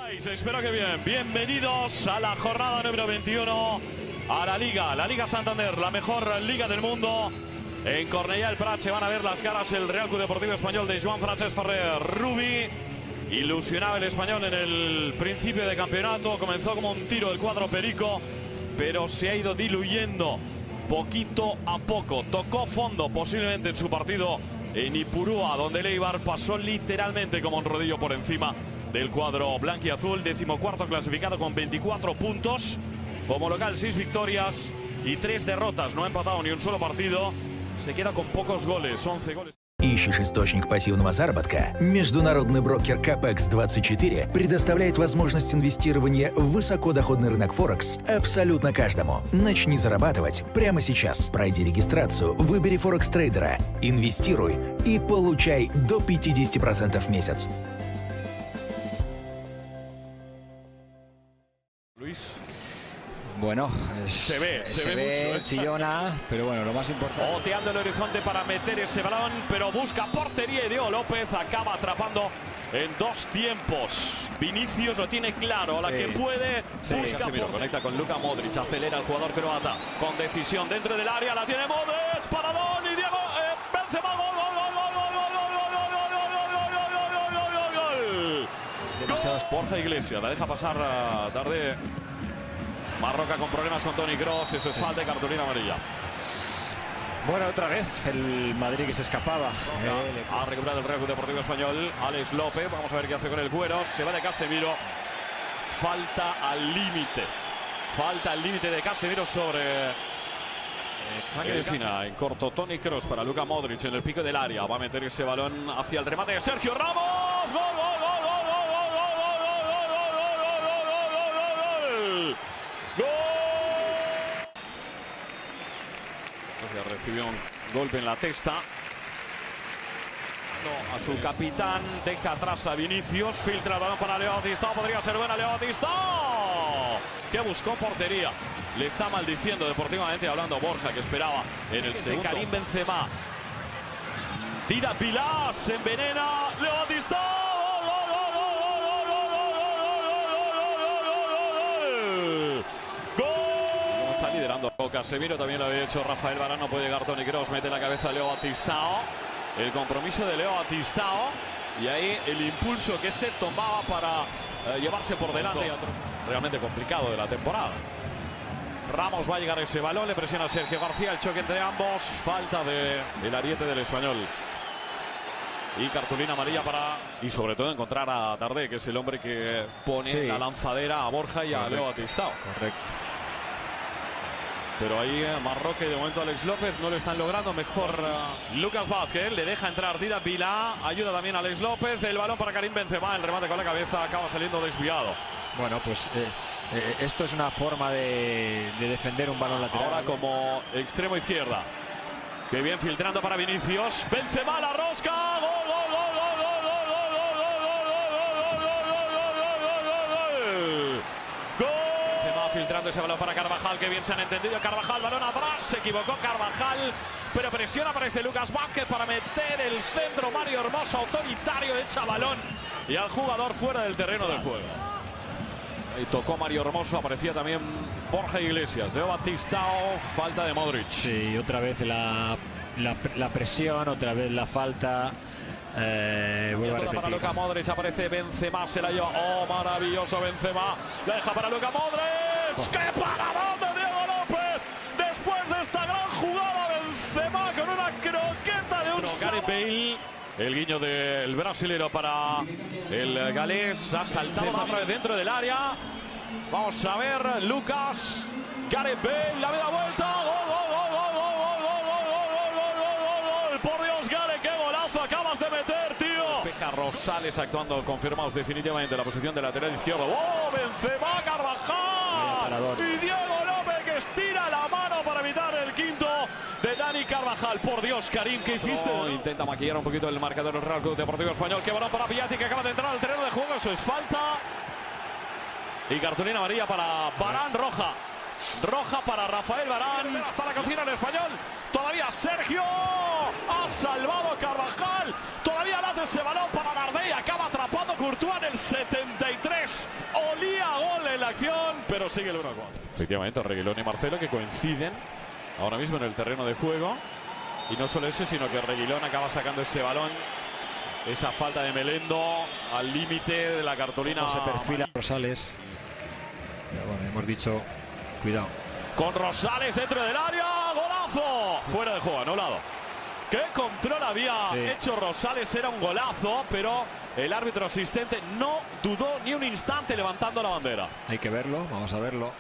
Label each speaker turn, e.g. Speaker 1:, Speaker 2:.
Speaker 1: Espero que bien. Bienvenidos a la jornada número 21 a la Liga Santander, la mejor liga del mundo. En Cornellà del Prat se van a ver las caras el Real Club Deportivo Español de Joan Francesc Ferrer Rubi. Ilusionaba el español en el principio de campeonato. Comenzó como un tiro del cuadro perico, pero se ha ido diluyendo poquito a poco. Tocó fondo posiblemente en su partido en Ipurúa, donde el Eibar pasó literalmente como un rodillo por encima del cuadro blanquiazul. 14º clasificado con 24 puntos. Como local 6 victorias y 3 derrotas. No ha empatado ni un solo partido. Se queda con pocos goles, 11 goles.
Speaker 2: Ищешь источник пассивного заработка? Международный брокер Capex24 предоставляет возможность инвестирования в высокодоходный рынок Форекс абсолютно каждому. Начни зарабатывать прямо сейчас. Пройди регистрацию, выбери Форекс-трейдера, инвестируй и получай до 50% в месяц.
Speaker 1: Luis.
Speaker 3: Bueno,
Speaker 1: se ve mucho,
Speaker 3: chillona, pero bueno, lo más importante.
Speaker 1: Oteando el horizonte para meter ese balón, pero busca portería y Diego López acaba atrapando en 2 tiempos. Vinicius lo tiene claro, la que puede, busca. Casemiro conecta con Luka Modric, acelera el jugador croata con decisión dentro del área, la tiene Modric, paradón y Diego Benzema, gol. Demasiados. Borja Iglesias la deja pasar tarde. Marroca con problemas con Toni Kroos, eso es falta de cartulina amarilla.
Speaker 3: Bueno, otra vez el Madrid que se escapaba.
Speaker 1: Ha recuperado el Real Club Deportivo Español. Alex López, vamos a ver qué hace con el cuero. Se va de Casemiro. Falta al límite. Falta al límite de Casemiro sobre en corto. Toni Kroos para Luka Modric en el pico del área. Va a meter ese balón hacia el remate de Sergio Ramos. ¡Gol! Recibió un golpe en la testa. No, a su capitán, deja atrás a Vinicius, filtra el balón para Leo Batistao, podría ser buena Leo Batistao, que buscó portería. Le está maldiciendo deportivamente hablando Borja, que esperaba en el segundo. Karim Benzema. Tira Pilar, se envenena, Leo Batistao. Liderando Casemiro, también lo había hecho Rafael Varane, no puede llegar Toni Kroos, mete la cabeza a Leo Batistao. El compromiso de Leo Batistao y ahí el impulso que se tomaba para llevarse por delante. Realmente complicado de la temporada. Ramos va a llegar a ese balón, le presiona a Sergio García, el choque entre ambos, falta del ariete del español. Y cartulina amarilla para, y sobre todo encontrar a Tardé, que es el hombre que pone la lanzadera a Borja y a Leo Batistao.
Speaker 3: Correcto.
Speaker 1: Pero ahí Marroque, de momento Alex López no lo están logrando. Mejor Lucas Vázquez, le deja entrar Dida Vila, ayuda también a Alex López. El balón para Karim Benzema, el remate con la cabeza acaba saliendo desviado.
Speaker 3: Bueno, pues esto es una forma de defender un balón lateral.
Speaker 1: Ahora como extremo izquierda. Que bien filtrando para Vinicius. Benzema, la rosca. ¡Gol! Filtrando ese balón para Carvajal, que bien se han entendido. Carvajal, balón atrás, se equivocó Carvajal, pero presiona, aparece Lucas Vázquez para meter el centro. Mario Hermoso, autoritario, echa balón y al jugador fuera del terreno del juego. Ahí tocó Mario Hermoso, aparecía también Borja Iglesias. Leo Batistao, falta de Modric.
Speaker 3: Sí, otra vez la presión, otra vez la falta.
Speaker 1: Para Luka Modric, aparece Benzema, se la lleva. Oh, maravilloso Benzema, la deja para Luka Modric. ¡Qué paradón de Diego López! Después de esta gran jugada, Benzema con una croqueta de un Gareth Bale. El guiño del brasilero para el galés. Ha saltado otra vez dentro del área. Vamos a ver, Lucas. Gareth Bale, la media vuelta. Por Dios, Gareth, qué golazo acabas de meter, tío. Peja Rosales actuando, confirmados definitivamente la posición de lateral izquierdo. ¡Oh, Benzema, Carvajal! Y Diego López, que estira la mano para evitar el quinto de Dani Carvajal. Por Dios, Karim, ¿qué hiciste? Intenta maquillar un poquito el marcador del Real Club Deportivo Español. Qué balón para Piatti, que acaba de entrar al terreno de juego. Eso es falta. Y cartulina amarilla para Varane, roja. Roja para Rafael Varane. Hasta la cocina el español. Todavía Sergio. Ha salvado Carvajal. Todavía late ese balón para Nardey. Acaba atrapando Courtois en el 73. acción, pero sigue el 1-4. Efectivamente, Reguilón y Marcelo que coinciden ahora mismo en el terreno de juego. Y no solo eso, sino que Reguilón acaba sacando ese balón. Esa falta de Melendo al límite de la cartulina.
Speaker 3: Se perfila Rosales. Pero bueno, hemos dicho, cuidado.
Speaker 1: Con Rosales dentro del área. ¡Golazo! Fuera de juego, anulado. ¿Qué control había hecho Rosales? Era un golazo, pero el árbitro asistente no dudó ni un instante levantando la bandera.
Speaker 3: Hay que verlo, vamos a verlo.